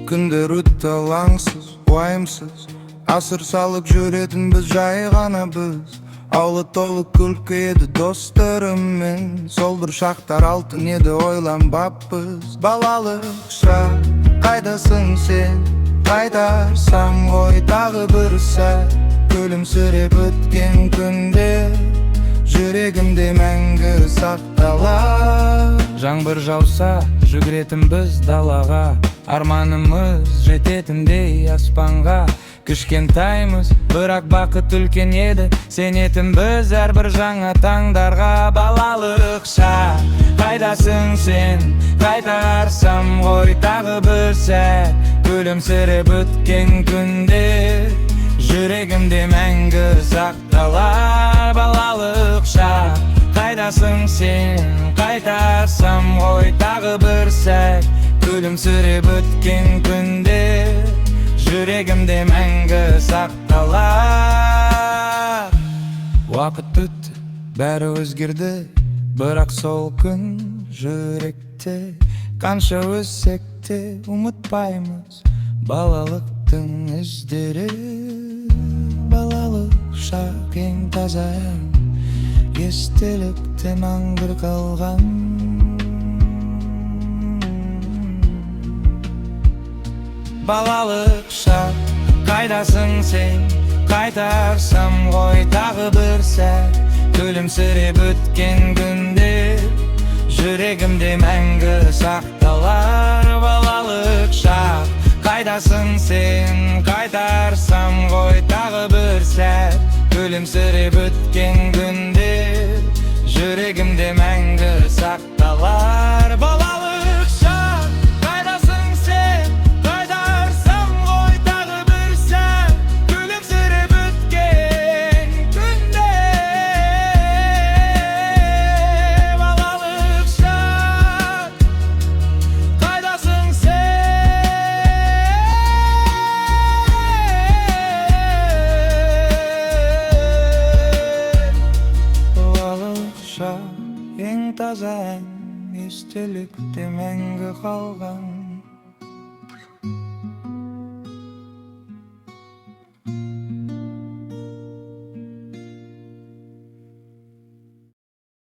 Күндер өтті алаңсыз, уайымсыз, асыр салып жүретінбіз жай ғана біз. Аула толы күлкі еді достарыммен, сол бір шақтар алтын еді ойланбаппыз. Балалық шақ, қайдасың сен, қайтарсам ғой тағы бір сәт. Күлімсіреп өткен күнде жүрегімде мәңгі сақталар. Жаңбыр жауса жүгіретінбіз далаға, арманымыз жететіндей аспанға. Кішкентаймыз, бірақ бақыт үлкен еді, сенетінбіз әрбір жаңа таңдарға. Балалық шақ, қайдасың сен, қайтарсам ғой тағы бір сәт. Күлімсіреп өткен күнде жүрегімде мәңгі сақталар. Балалық шақ, қайдасың сен, қайтарсам ғой тағы бір сәт. Күлімсіреп өткен күнде жүрегімде мәңгі сақталар. Уақыт өтті, бәрі өзгерді, бірақ сол күн жүректе. Қанша өссек те ұмытпаймыз балалықтың іздері. Балалық шақ ең таза ән, естелікте мәңгі қалған. Балалық шақ, қайдасың сен, қайтарсам ғой тағы бір сәт. Күлімсіреп өткен күнде жүрегімде мәңгі сақталар. Балалық шақ, қайдасың сен, қайтарсам ғой тағы бір сәт. Күлімсіреп өткен күнде жүрегімде мәңгі сақталар. Балалық шақ, қайдасың сен, қайтарсам ғой тағы бір сәт. Күлімсіреп өткен күнде балалық шақ, қайдасың сен. Балалық шақ, ең таза ән, естелікте мәңгі қалған.